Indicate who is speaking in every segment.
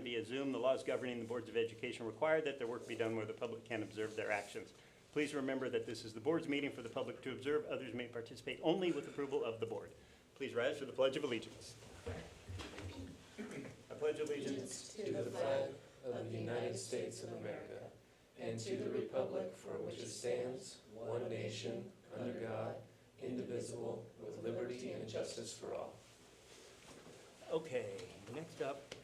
Speaker 1: via Zoom. The laws governing the boards of education require that their work be done where the public can observe their actions. Please remember that this is the board's meeting for the public to observe. Others may participate only with approval of the board. Please rise for the Pledge of Allegiance. I pledge allegiance
Speaker 2: to the flag of the United States of America and to the republic for which it stands, one nation, under God, indivisible, with liberty and justice for all.
Speaker 1: Okay, next up,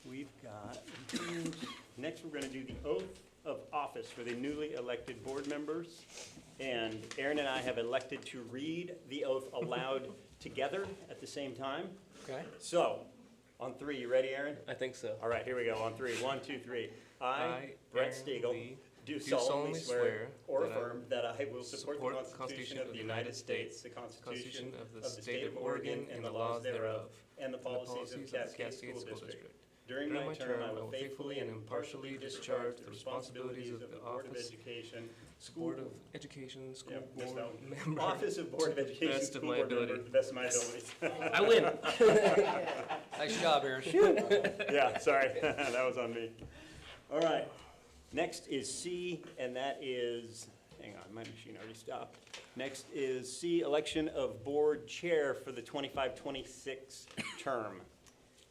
Speaker 1: we've got, next we're going to do the oath of office for the newly elected board members. And Aaron and I have elected to read the oath aloud together at the same time.
Speaker 3: Okay.
Speaker 1: So, on three, you ready, Aaron?
Speaker 2: I think so.
Speaker 1: All right, here we go, on three. 1, 2, 3. I, Brett Stiegel, do
Speaker 2: solemnly
Speaker 1: solemnly swear or
Speaker 2: that I
Speaker 1: affirm that I will support the Constitution of the United States, the Constitution of the State of Oregon, and the laws thereof, and the policies of Cascade School District. During my term, I will faithfully and impartially discharge the responsibilities of the Board of Education,
Speaker 2: Board of Education, School
Speaker 1: yeah,
Speaker 2: Board member.
Speaker 1: Office of Board of Education,
Speaker 2: Best of
Speaker 1: School
Speaker 2: my
Speaker 1: Board member,
Speaker 2: ability.
Speaker 1: to the best of my abilities.
Speaker 2: I win.
Speaker 3: Nice job, Aaron.
Speaker 1: Yeah, sorry, that was on me. All right, next is C, and that is, hang on, my machine already stopped. Next is C, election of board chair for the 25-26 term.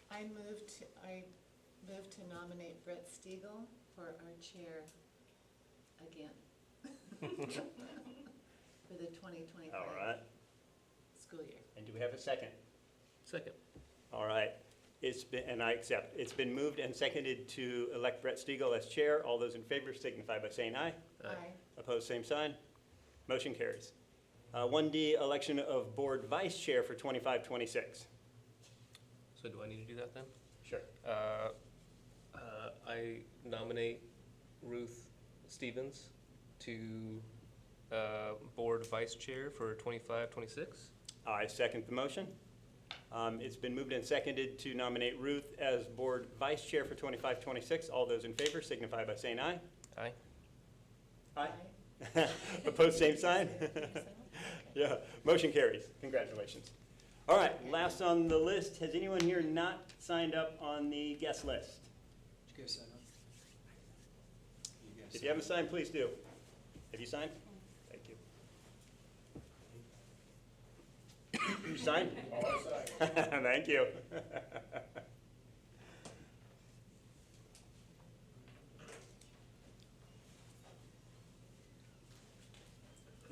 Speaker 4: I move to nominate Brett Stiegel for our chair again. For the 2025
Speaker 1: All right,
Speaker 4: school year.
Speaker 1: and do we have a second?
Speaker 2: Second.
Speaker 1: All right, it's been, and I accept. It's been moved and seconded to elect Brett Stiegel as chair. All those in favor signify by saying aye.
Speaker 4: Aye.
Speaker 1: Opposed, same sign. Motion carries. 1D, election of board vice chair for 25-26.
Speaker 2: So do I need to do that then?
Speaker 1: Sure.
Speaker 2: I nominate Ruth Stevens to board vice chair for 25-26.
Speaker 1: I second the motion. It's been moved and seconded to nominate Ruth as board vice chair for 25-26. All those in favor signify by saying aye.
Speaker 2: Aye.
Speaker 1: Aye. Opposed, same sign. Yeah, motion carries. Congratulations. All right, last on the list. Has anyone here not signed up on the guest list?
Speaker 3: Did you guys sign up?
Speaker 1: If you haven't signed, please do. Have you signed? Thank you. You signed? Oh, I signed. Thank you.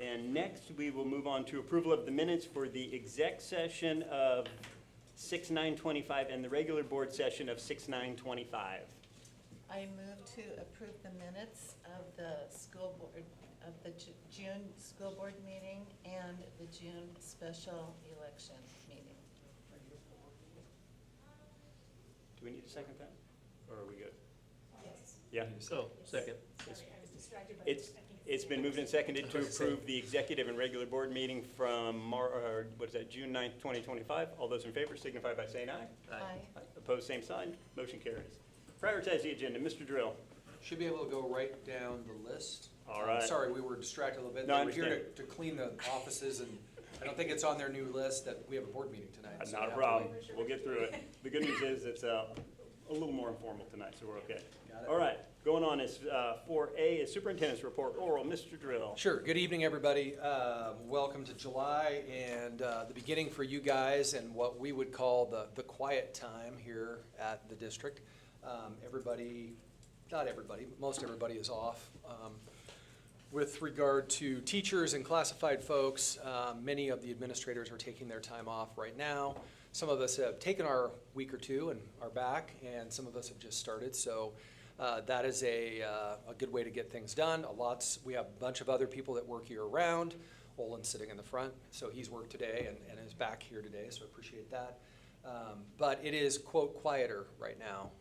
Speaker 1: And next, we will move on to approval of the minutes for the exec session of 6/9/25 and the regular board session of 6/9/25.
Speaker 4: I move to approve the minutes of the school board, of the June school board meeting and the June special election meeting.
Speaker 1: Do we need to second that? Or are we good?
Speaker 4: Yes.
Speaker 1: Yeah?
Speaker 2: Oh, second.
Speaker 1: It's been moved and seconded to approve the executive and regular board meeting from, June 9th, 2025. All those in favor signify by saying aye.
Speaker 4: Aye.
Speaker 1: Opposed, same sign. Motion carries. Prioritize the agenda. Mr. Drill.
Speaker 3: Should be able to go right down the list.
Speaker 1: All right.
Speaker 3: Sorry, we were distracted a little bit.
Speaker 1: No, I
Speaker 3: We're here
Speaker 1: understand.
Speaker 3: to clean the offices, and I don't think it's on their new list that we have a board meeting tonight. so
Speaker 1: Not
Speaker 3: we
Speaker 1: a
Speaker 3: have to
Speaker 1: problem.
Speaker 3: wait.
Speaker 1: We'll get through it. The good news is it's a little more informal tonight, so we're okay.
Speaker 3: Got it.
Speaker 1: All right. Going on is 4A is superintendent's report oral. Mr. Drill.
Speaker 3: Sure. Good evening, everybody. Welcome to July and the beginning for you guys and what we would call the quiet time here at the district. Everybody, not everybody, most everybody is off. With regard to teachers and classified folks, many of the administrators are taking their time off right now. Some of us have taken our week or two and are back, and some of us have just started. So that is a good way to get things done. We have a bunch of other people that work year-round. Olin's sitting in the front, so he's worked today and is back here today, so I appreciate that. But it is, quote, quieter right now,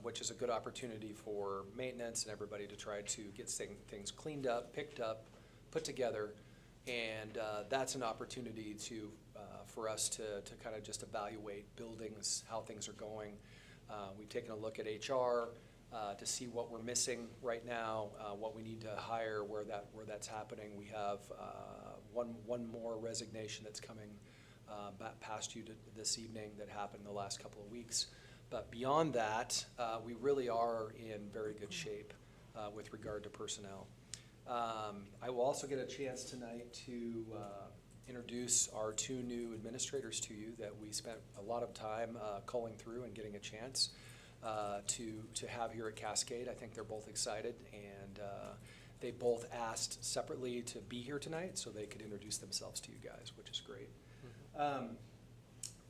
Speaker 3: which is a good opportunity for maintenance and everybody to try to get things cleaned up, picked up, put together. And that's an opportunity for us to kind of just evaluate buildings, how things are going. We've taken a look at HR to see what we're missing right now, what we need to hire, where that's happening. We have one more resignation that's coming back past you this evening that happened in the last couple of weeks. But beyond that, we really are in very good shape with regard to personnel. I will also get a chance tonight to introduce our 2 new administrators to you that we spent a lot of time culling through and getting a chance to have here at Cascade. I think they're both excited, and they both asked separately to be here tonight so they could introduce themselves to you guys, which is great.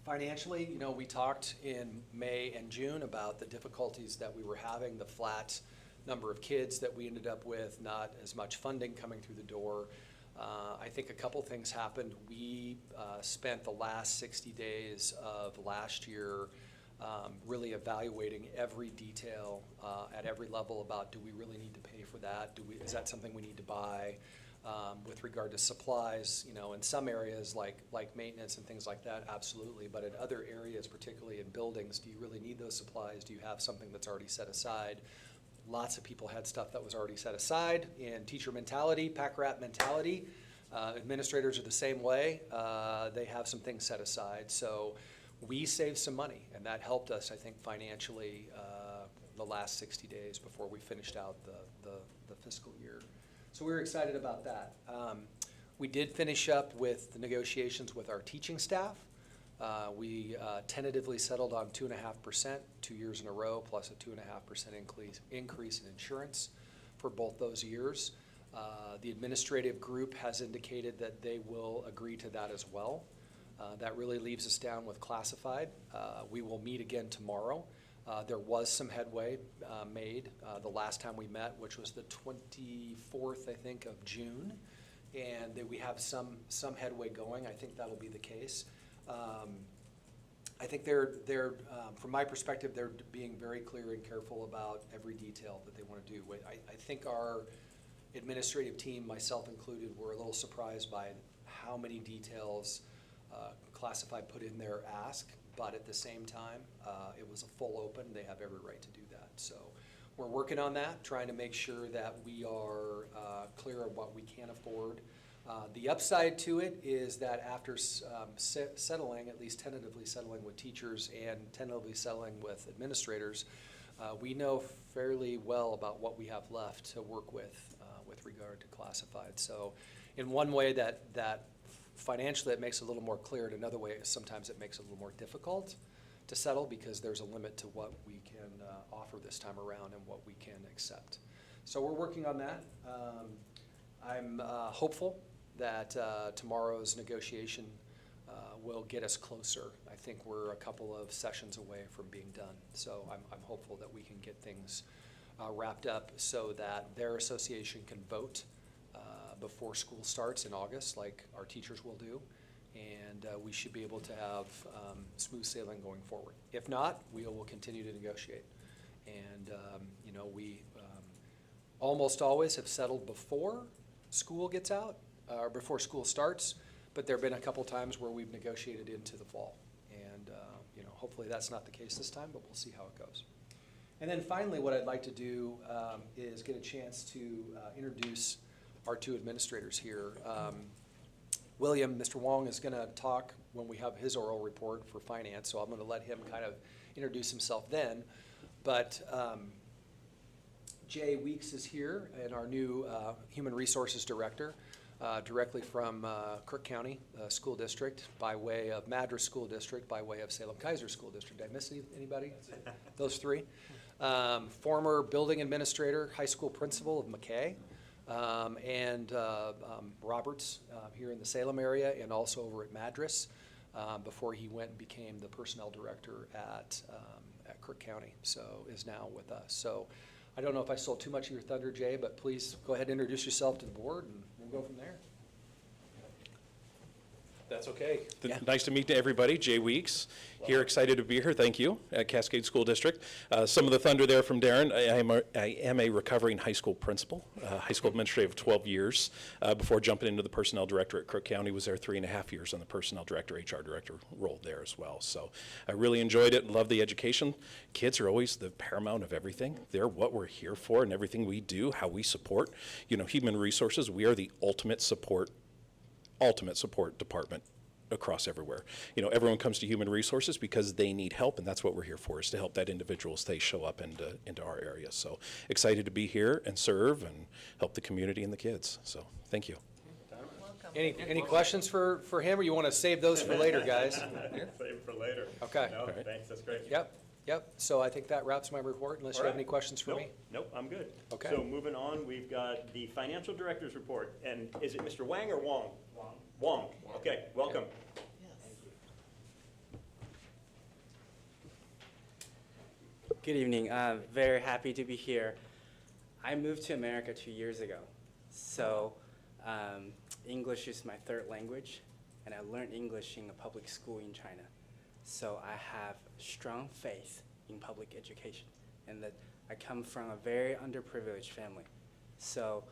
Speaker 3: Financially, you know, we talked in May and June about the difficulties that we were having, the flat number of kids that we ended up with, not as much funding coming through the door. I think a couple things happened. We spent the last 60 days of last year really evaluating every detail at every level about, do we really need to pay for that? Is that something we need to buy? With regard to supplies, you know, in some areas like maintenance and things like that, absolutely. But in other areas, particularly in buildings, do you really need those supplies? Do you have something that's already set aside? Lots of people had stuff that was already set aside. In teacher mentality, pack rat mentality, administrators are the same way. They have some things set aside. So we saved some money, and that helped us, I think, financially the last 60 days before we finished out the fiscal year. So we were excited about that. We did finish up with the negotiations with our teaching staff. We tentatively settled on 2.5%, 2 years in a row, plus a 2.5% increase in insurance for both those years. The administrative group has indicated that they will agree to that as well. That really leaves us down with classified. We will meet again tomorrow. There was some headway made the last time we met, which was the 24th, I think, of June, and that we have some headway going. I think that'll be the case. I think they're from my perspective, they're being very clear and careful about every detail that they want to do. I think our administrative team, myself included, were a little surprised by how many details classified put in their ask. But at the same time, it was a full open. They have every right to do that. So we're working on that, trying to make sure that we are clear on what we can afford. The upside to it is that after settling, at least tentatively settling with teachers and tentatively settling with administrators, we know fairly well about what we have left to work with regard to classified. So in one way that financially it makes it a little more clear. In another way, sometimes it makes it a little more difficult to settle because there's a limit to what we can offer this time around and what we can accept. So we're working on that. I'm hopeful that tomorrow's negotiation will get us closer. I think we're a couple of sessions away from being done. So I'm hopeful that we can get things wrapped up so that their association can vote before school starts in August, like our teachers will do, and we should be able to have smooth sailing going forward. If not, we will continue to negotiate. And you know, we almost always have settled before school gets out, or before school starts, but there have been a couple times where we've negotiated into the fall. And you know, hopefully that's not the case this time, but we'll see how it goes. And then finally, what I'd like to do is get a chance to introduce our 2 administrators here. William, Mr. Wong, is going to talk when we have his oral report for finance, so I'm going to let him kind of introduce himself then. But Jay Weeks is here, and our new Human Resources Director, directly from Crook County School District by way of Madras School District, by way of Salem-Keizer School District. Did I miss anybody? Those 3. Former building administrator, high school principal of McKay. And Roberts here in the Salem area and also over at Madras before he went and became the personnel director at Crook County, so is now with us. So I don't know if I stole too much of your thunder, Jay, but please go ahead and introduce yourself to the board and we'll go from there.
Speaker 5: That's okay.
Speaker 3: Yeah.
Speaker 5: Nice to meet everybody. Jay Weeks here, excited to be here. Thank you at Cascade School District. Some of the thunder there from Darren. I am a recovering high school principal, high school administrator of 12 years before jumping into the personnel director at Crook County. Was there 3.5 years on the personnel director, HR director role there as well. So I really enjoyed it and love the education. Kids are always the paramount of everything. They're what we're here for and everything we do, how we support. You know, human resources, we are the ultimate support department across everywhere. You know, everyone comes to human resources because they need help, and that's what we're here for, is to help that individual as they show up into our area. So excited to be here and serve and help the community and the kids. So thank you.
Speaker 4: Welcome.
Speaker 3: Any questions for him, or you want to save those for later, guys?
Speaker 1: Save it for later.
Speaker 3: Okay.
Speaker 1: No,
Speaker 5: right.
Speaker 1: thanks, that's great.
Speaker 3: Yep. So I think that wraps my report, unless you have any questions for me.
Speaker 1: Nope, I'm good.
Speaker 3: Okay.
Speaker 1: So moving on, we've got the financial director's report, and is it Mr. Wang or Wong? Wong. Okay, welcome.
Speaker 4: Yes.
Speaker 6: Good evening. Very happy to be here. I moved to America 2 years ago, so English is my third language, and I learned English in a public school in China. So I have strong faith in public education, and that I come from a very underprivileged family. So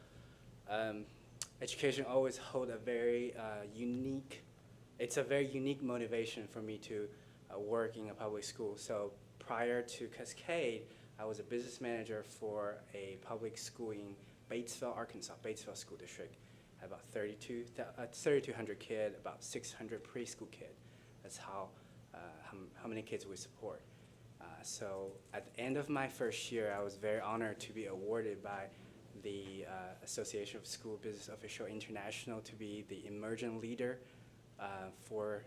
Speaker 6: education always hold a very it's a very unique motivation for me to work in a public school. So prior to Cascade, I was a business manager for a public school in Batesville, Arkansas, Batesville School District. About 3,200 kids, about 600 preschool kids. That's how many kids we support. So at the end of my first year, I was very honored to be awarded by the Association of School Business Officials International to be the emerging leader for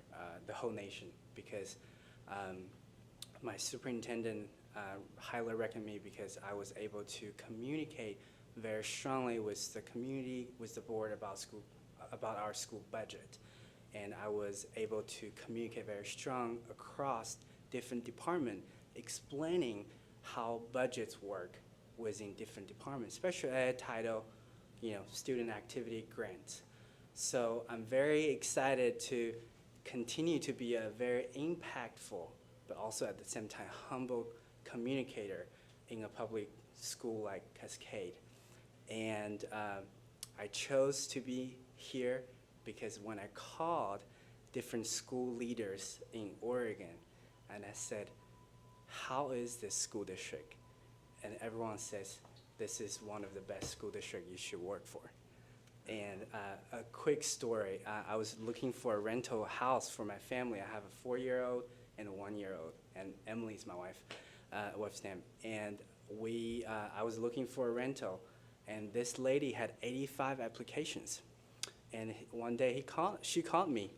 Speaker 6: the whole nation, because my superintendent highly recommended me because I was able to communicate very strongly with the community, with the board about our school budget. And I was able to communicate very strong across different departments, explaining how budgets work within different departments, special ed, title, student activity grants. So I'm very excited to continue to be a very impactful, but also at the same time humble communicator in a public school like Cascade. And I chose to be here because when I called different school leaders in Oregon, and I said, how is this school district? And everyone says, this is one of the best school districts you should work for. And a quick story, I was looking for a rental house for my family. I have a 4-year-old and a 1-year-old, and Emily's my wife's name. And I was looking for a rental, and this lady had 85 applications. And one day she called me.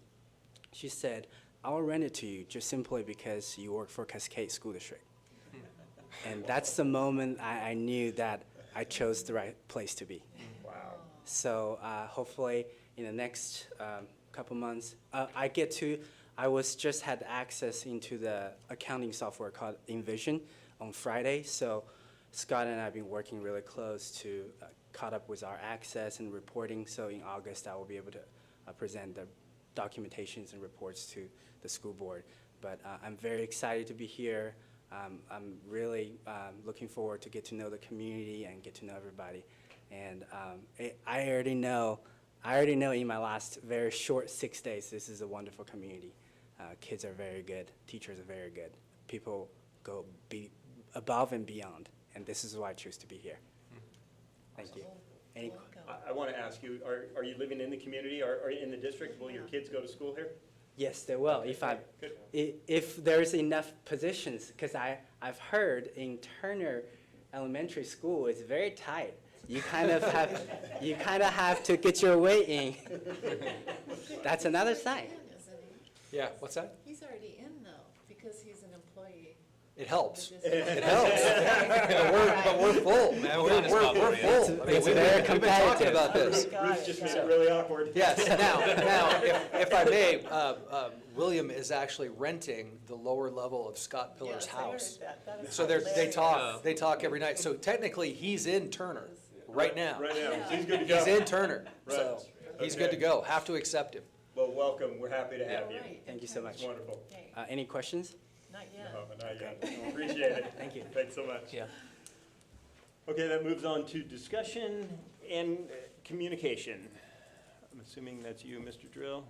Speaker 6: She said, I'll rent it to you just simply because you work for Cascade School District. And that's the moment I knew that I chose the right place to be.
Speaker 1: Wow.
Speaker 6: So hopefully in the next couple months, I just had access into the accounting software called Envision on Friday. So Scott and I have been working really close to caught up with our access and reporting. So in August, I will be able to present the documentations and reports to the school board. But I'm very excited to be here. I'm really looking forward to get to know the community and get to know everybody. And I already know in my last very short 6 days, this is a wonderful community. Kids are very good, teachers are very good. People go above and beyond, and this is why I choose to be here. Thank you. Any
Speaker 1: I want to ask you, are you living in the community or in the district? Will your kids go to school here?
Speaker 6: Yes, they will.
Speaker 1: Good.
Speaker 6: If there's enough positions, because I've heard in Turner Elementary School it's very tight. You kind of have to get your way in. That's another sign.
Speaker 4: Isn't he?
Speaker 3: Yeah, what's that?
Speaker 4: He's already in though, because he's an employee.
Speaker 3: It helps.
Speaker 4: It
Speaker 3: helps. But we're full, man. We're full. I mean,
Speaker 6: It's
Speaker 3: we've
Speaker 6: very
Speaker 3: been talking
Speaker 6: competitive.
Speaker 3: about this.
Speaker 1: Ruth just made it really awkward.
Speaker 3: Yes, now, if I may, William is actually renting the lower level of Scott Pillar's house. So they talk every night. So technically, he's in Turner right now.
Speaker 1: Right now, so he's good to go.
Speaker 3: He's in Turner,
Speaker 1: Right.
Speaker 3: so he's
Speaker 1: Okay.
Speaker 3: good to go. Have to accept him.
Speaker 1: Well, welcome, we're happy to have you.
Speaker 6: Thank you so
Speaker 1: It's
Speaker 6: much.
Speaker 1: wonderful.
Speaker 6: Any questions?
Speaker 4: Not yet.
Speaker 1: No, not yet. Appreciate it.
Speaker 6: Thank you.
Speaker 1: Thanks so much.
Speaker 3: Yeah.
Speaker 1: Okay, that moves on to discussion and communication. I'm assuming that's you, Mr. Drill.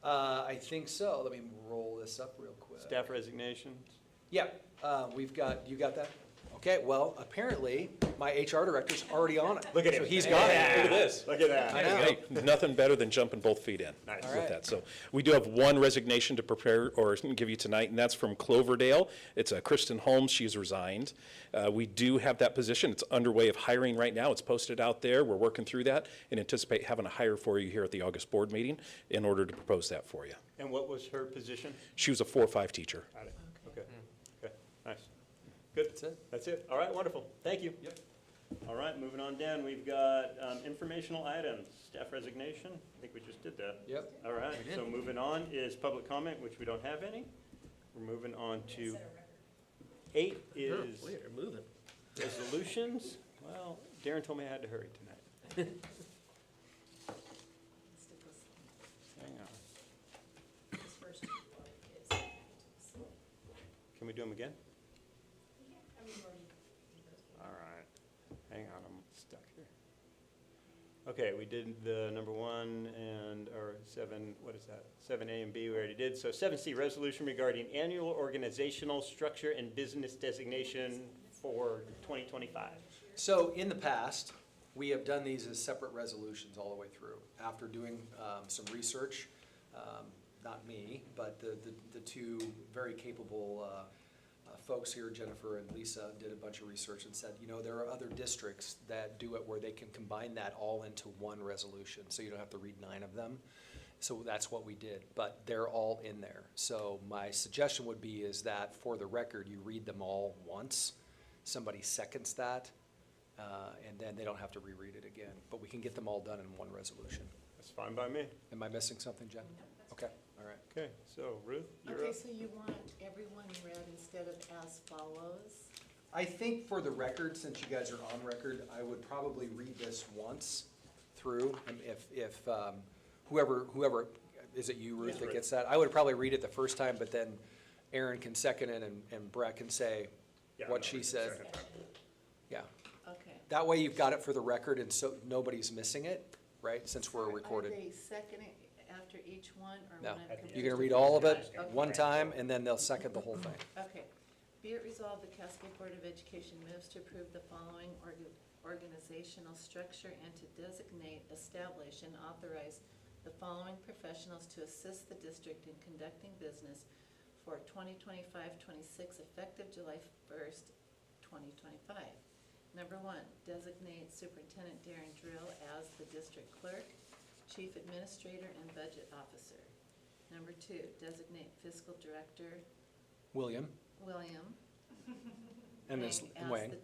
Speaker 3: I think so. Let me roll this up real quick.
Speaker 1: Staff resignations.
Speaker 3: Yeah, you got that? Okay, well, apparently, my HR director's already on it.
Speaker 1: Look at
Speaker 3: So
Speaker 1: him.
Speaker 3: he's got it.
Speaker 5: Look at this.
Speaker 1: Look at that.
Speaker 3: I know.
Speaker 5: Hey, nothing better than jumping both feet in
Speaker 1: Nice.
Speaker 3: All
Speaker 5: with
Speaker 3: right.
Speaker 5: that. So we do have one resignation to prepare or give you tonight, and that's from Cloverdale. It's Kristen Holmes. She's resigned. We do have that position. It's underway of hiring right now. It's posted out there. We're working through that and anticipate having a hire for you here at the August board meeting in order to propose that for you.
Speaker 1: And what was her position?
Speaker 5: She was a 4-5 teacher.
Speaker 1: Got it. Okay. Okay, nice. Good.
Speaker 3: That's it.
Speaker 1: That's it. All right, wonderful. Thank you.
Speaker 3: Yep.
Speaker 1: All right, moving on down, we've got informational items, staff resignation. I think we just did that.
Speaker 3: Yep.
Speaker 1: All right, so moving on is public comment, which we don't have any. We're moving on to 8 is
Speaker 5: moving.
Speaker 1: resolutions. Well, Darren told me I had to hurry tonight. Hang on. Can we do them again? All right, hang on, I'm stuck here. Okay, we did the number 1 or 7, what is that? 7A and B we already did. So 7C, resolution regarding annual organizational structure and business designation for 2025.
Speaker 3: So in the past, we have done these as separate resolutions all the way through. After doing some research, not me, but the two very capable folks here, Jennifer and Lisa, did a bunch of research and said, you know, there are other districts that do it where they can combine that all into one resolution, so you don't have to read 9 of them. So that's what we did, but they're all in there. So my suggestion would be is that for the record, you read them all once. Somebody seconds that, and then they don't have to reread it again. But we can get them all done in one resolution.
Speaker 1: That's fine by me.
Speaker 3: Am I missing something, Jen? Okay, all right.
Speaker 1: Okay, so Ruth, you're
Speaker 4: Okay,
Speaker 1: up.
Speaker 4: so you want everyone read instead of as follows?
Speaker 3: I think for the record, since you guys are on record, I would probably read this once through, and if whoever, is it you, Ruth,
Speaker 1: Yes,
Speaker 3: that
Speaker 1: Ruth.
Speaker 3: gets that? I would probably read it the first time, but then Aaron can second it, and Brett can say
Speaker 1: Yeah,
Speaker 3: what
Speaker 1: no,
Speaker 3: she
Speaker 1: we can
Speaker 3: said.
Speaker 1: second that.
Speaker 3: Yeah,
Speaker 4: Okay.
Speaker 3: that way you've got it for the record, and so nobody's missing it, right, since we're recorded.
Speaker 4: Are they seconding after each one, or
Speaker 3: No,
Speaker 4: when I'm
Speaker 3: you're gonna
Speaker 4: completed?
Speaker 3: read all of it
Speaker 4: Okay.
Speaker 3: one time, and then they'll second the whole thing.
Speaker 4: Okay. Be it resolved, the Cascade Board of Education moves to approve the following organizational structure and to designate, establish, and authorize the following professionals to assist the district in conducting business for 2025-26, effective July 1st, 2025. Number 1, designate Superintendent Darren Drill as the district clerk, chief administrator, and budget officer. Number 2, designate fiscal director
Speaker 3: William
Speaker 4: William
Speaker 3: and Ms.
Speaker 4: Wang
Speaker 3: Wang.
Speaker 4: as the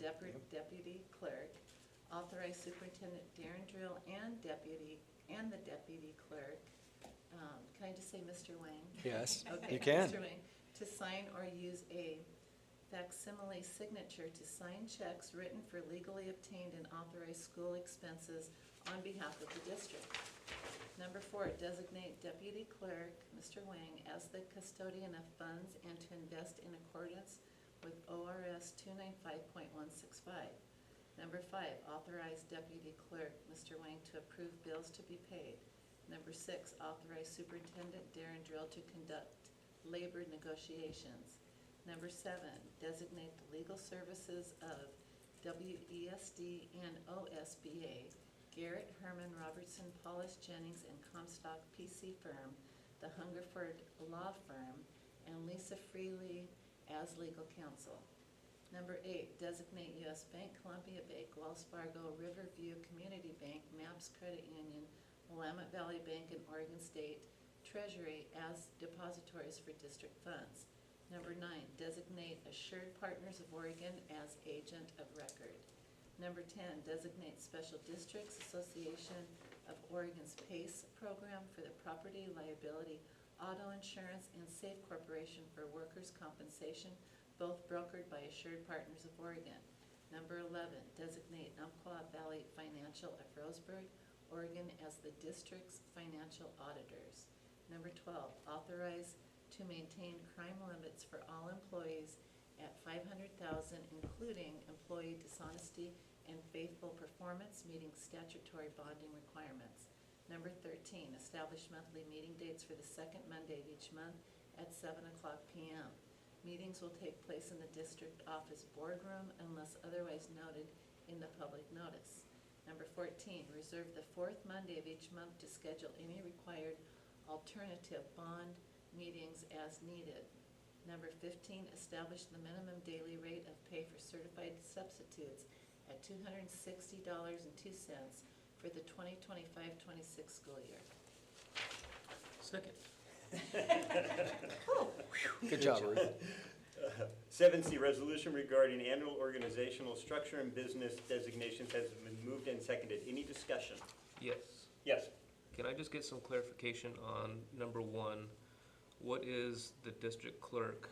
Speaker 4: deputy clerk. Authorize Superintendent Darren Drill and the deputy clerk. Can I just say Mr. Wang?
Speaker 3: Yes,
Speaker 4: Okay,
Speaker 3: you can.
Speaker 4: Mr. Wang, to sign or use a facsimile signature to sign checks written for legally obtained and authorized school expenses on behalf of the district. Number 4, designate Deputy Clerk, Mr. Wang, as the custodian of funds and to invest in accordance with ORS 295.165. Number 5, authorize Deputy Clerk, Mr. Wang, to approve bills to be paid. Number 6, authorize Superintendent Darren Drill to conduct labor negotiations. Number 7, designate the legal services of WESD and OSBA, Garrett, Herman, Robertson, Paulus, Jennings, and Comstock PC firm, the Hungerford Law Firm, and Lisa Freely as legal counsel. Number 8, designate U.S. Bank, Columbia Bank, Wells Fargo, Riverview Community Bank, MAPS Credit Union, Willamette Valley Bank, and Oregon State Treasury as depositories for district funds. Number 9, designate Assured Partners of Oregon as agent of record. Number 10, designate Special Districts Association of Oregon's PACE program for the property, liability, auto insurance, and Safe Corporation for workers' compensation, both brokered by Assured Partners of Oregon. Number 11, designate Umpqua Valley Financial of Roseburg, Oregon as the district's financial auditors. Number 12, authorize to maintain crime limits for all employees at $500,000, including employee dishonesty and faithful performance meeting statutory bonding requirements. Number 13, establish monthly meeting dates for the second Monday of each month at 7:00 p.m. Meetings will take place in the district office boardroom unless otherwise noted in the public notice. Number 14, reserve the fourth Monday of each month to schedule any required alternative bond meetings as needed. Number 15, establish the minimum daily rate of pay for certified substitutes at $260.02 for the 2025-26 school year.
Speaker 1: Second.
Speaker 3: Good job, Ruth.
Speaker 7: 7C, resolution regarding annual organizational structure and business designations has been moved and seconded. Any discussion?
Speaker 1: Yes.
Speaker 7: Yes.
Speaker 1: Can I just get some clarification on number 1? What is the district clerk?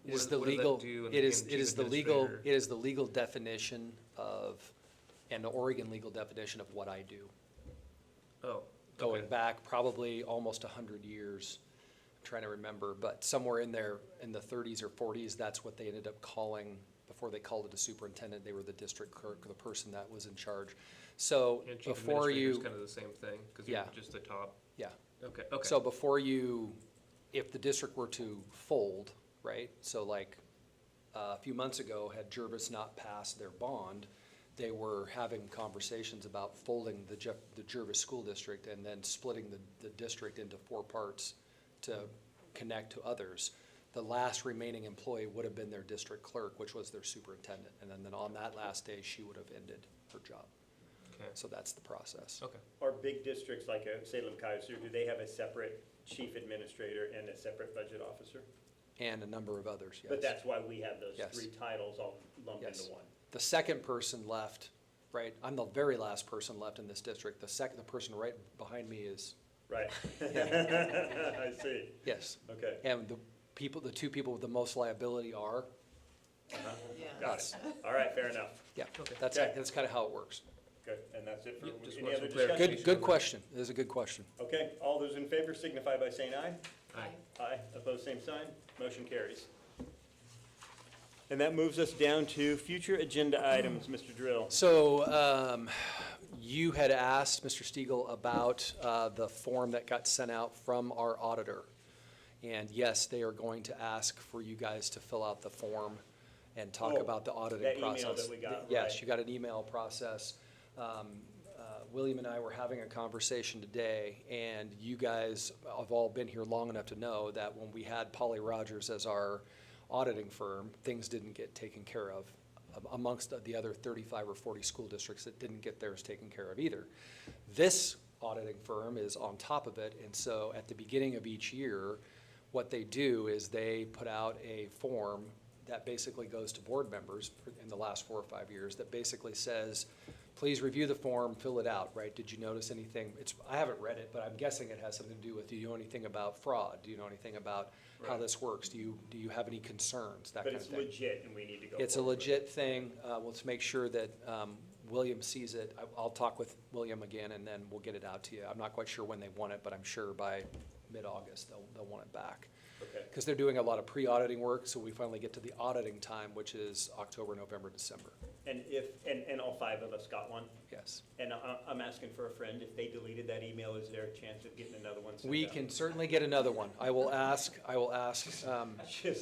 Speaker 3: It is
Speaker 1: What
Speaker 3: the
Speaker 1: does that
Speaker 3: legal,
Speaker 1: do in
Speaker 3: it
Speaker 1: the
Speaker 3: is
Speaker 1: chief
Speaker 3: the legal,
Speaker 1: administrator?
Speaker 3: it is the legal definition of, and the Oregon legal definition of what I do.
Speaker 1: Oh,
Speaker 3: Going
Speaker 1: okay.
Speaker 3: back probably almost 100 years, I'm trying to remember, but somewhere in there, in the 30s or 40s, that's what they ended up calling, before they called it a superintendent, they were the district clerk, the person that was in charge. So
Speaker 1: And chief
Speaker 3: before
Speaker 1: administrator's
Speaker 3: you,
Speaker 1: kind of the same thing, because
Speaker 3: Yeah.
Speaker 1: you're just the top.
Speaker 3: yeah.
Speaker 1: Okay, okay.
Speaker 3: So before you, if the district were to fold, right, so like a few months ago, had Jervis not passed their bond, they were having conversations about folding the Jervis School District and then splitting the district into 4 parts to connect to others. The last remaining employee would have been their district clerk, which was their superintendent. And then on that last day, she would have ended her job.
Speaker 1: Okay.
Speaker 3: So that's the process.
Speaker 1: Okay.
Speaker 7: Are big districts like Salem-Keizer, do they have a separate chief administrator and a separate budget officer?
Speaker 3: And a number of others, yes.
Speaker 7: But that's why we have those
Speaker 3: Yes.
Speaker 7: 3 titles all lumped
Speaker 3: Yes.
Speaker 7: into one.
Speaker 3: The second person left, right, I'm the very last person left in this district. The person right behind me is,
Speaker 7: Right. I see.
Speaker 3: yes.
Speaker 7: Okay.
Speaker 3: And the 2 people with the most liability are,
Speaker 4: Yeah.
Speaker 7: Got it. All right, fair enough.
Speaker 3: yeah,
Speaker 1: Okay.
Speaker 3: that's
Speaker 7: Okay.
Speaker 3: kind of how it works.
Speaker 7: Good, and that's it for,
Speaker 1: Yep, just
Speaker 7: any
Speaker 1: want
Speaker 7: other
Speaker 1: some
Speaker 7: discussion?
Speaker 1: clarification.
Speaker 3: Good question. It is a good question.
Speaker 7: Okay, all those in favor signify by saying aye.
Speaker 1: Aye.
Speaker 7: Aye, opposed, same sign. Motion carries. And that moves us down to future agenda items, Mr. Drill.
Speaker 3: So you had asked Mr. Stiegel about the form that got sent out from our auditor. And yes, they are going to ask for you guys to fill out the form and talk
Speaker 7: Oh,
Speaker 3: about the auditing
Speaker 7: that email
Speaker 3: process.
Speaker 7: that we got,
Speaker 3: Yes,
Speaker 7: right.
Speaker 3: you got an email process. William and I were having a conversation today, and you guys have all been here long enough to know that when we had Polly Rogers as our auditing firm, things didn't get taken care of amongst the other 35 or 40 school districts that didn't get theirs taken care of either. This auditing firm is on top of it, and so at the beginning of each year, what they do is they put out a form that basically goes to board members in the last 4 or 5 years that basically says, please review the form, fill it out, right? Did you notice anything? I haven't read it, but I'm guessing it has something to do with, do you know anything about fraud? Do you know anything about how
Speaker 7: Right.
Speaker 3: this works? Do you have any concerns, that
Speaker 7: But
Speaker 3: kind of
Speaker 7: it's
Speaker 3: thing?
Speaker 7: legit and we need to go
Speaker 3: It's a
Speaker 7: forward with it.
Speaker 3: legit thing. Let's make sure that William sees it. I'll talk with William again, and then we'll get it out to you. I'm not quite sure when they want it, but I'm sure by mid-August, they'll want it back.
Speaker 7: Okay.
Speaker 3: Because they're doing a lot of pre-auditing work, so we finally get to the auditing time, which is October, November, December.
Speaker 7: And and all 5 of us got one?
Speaker 3: Yes.
Speaker 7: And I'm asking for a friend, if they deleted that email, is there a chance of getting another one sent
Speaker 3: We
Speaker 7: out?
Speaker 3: can certainly get another one. I will ask
Speaker 7: Just-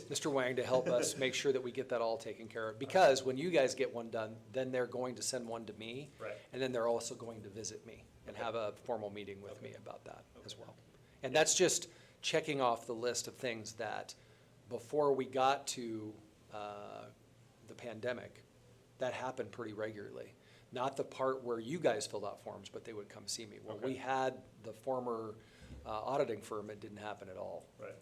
Speaker 3: Mr. Wang to help us make sure that we get that all taken care of. Because when you guys get one done, then they're going to send one to me.
Speaker 7: Right.
Speaker 3: And then they're also going to visit me and
Speaker 7: Okay.
Speaker 3: have a formal meeting with me
Speaker 7: Okay.
Speaker 3: about that as
Speaker 7: Okay.
Speaker 3: well. And that's just checking off the list of things that, before we got to the pandemic, that happened pretty regularly. Not the part where you guys filled out forms, but they would come see me. When we
Speaker 7: Okay.
Speaker 3: had the former auditing firm, it didn't happen at all.
Speaker 7: Right,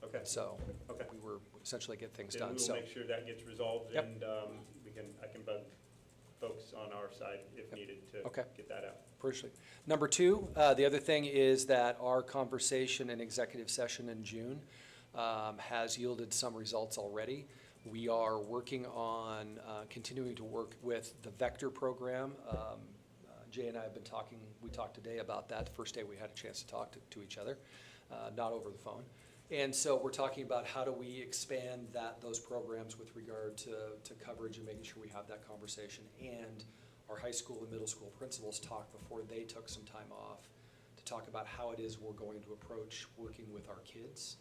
Speaker 7: okay.
Speaker 3: So
Speaker 7: Okay.
Speaker 3: we were essentially get things
Speaker 7: Then
Speaker 3: done,
Speaker 7: we will
Speaker 3: so.
Speaker 7: make sure that gets resolved,
Speaker 3: Yep.
Speaker 7: and I can bug folks on our side if needed to
Speaker 3: Okay.
Speaker 7: get that out.
Speaker 3: Appreciate it. Number 2, the other thing is that our conversation in executive session in June has yielded some results already. We are working on continuing to work with the Vector program. Jay and I have been talking, we talked today about that, the first day we had a chance to talk to each other, not over the phone. And so we're talking about how do we expand those programs with regard to coverage and making sure we have that conversation. And our high school and middle school principals talked before they took some time off to talk about how it is we're going to approach working with our kids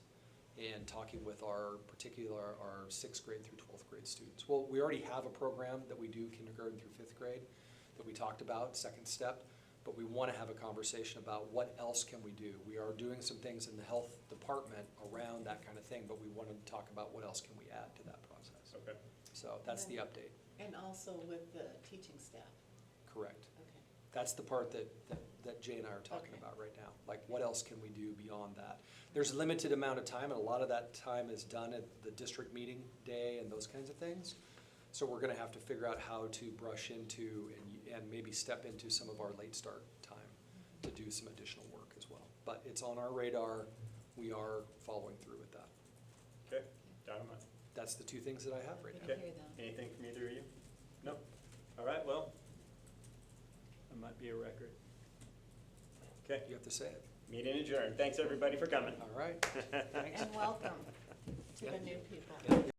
Speaker 3: and talking with our our 6th grade through 12th grade students. Well, we already have a program that we do kindergarten through 5th grade that we talked about, second step, but we want to have a conversation about what else can we do. We are doing some things in the health department around that kind of thing, but we want to talk about what else can we add to that process.
Speaker 7: Okay.
Speaker 3: So that's the update,
Speaker 4: And also with the teaching staff.
Speaker 3: correct.
Speaker 4: Okay.
Speaker 3: That's the part that Jay and I are talking
Speaker 4: Okay.
Speaker 3: about right now. Like, what else can we do beyond that? There's a limited amount of time, and a lot of that time is done at the district meeting day and those kinds of things. So we're gonna have to figure out how to brush into and maybe step into some of our late start time to do some additional work as well. But it's on our radar. We are following through with that.
Speaker 7: Okay, dynamite.
Speaker 3: That's the two things that I have right
Speaker 4: We
Speaker 3: now.
Speaker 4: can
Speaker 7: Okay.
Speaker 4: hear that.
Speaker 7: Anything from either of you? No? All right, well, that might be a record. Okay,
Speaker 3: You have to say it.
Speaker 7: meeting adjourned. Thanks, everybody, for coming.
Speaker 3: All right. Thanks.
Speaker 4: And welcome to the
Speaker 3: Yeah.
Speaker 4: new people.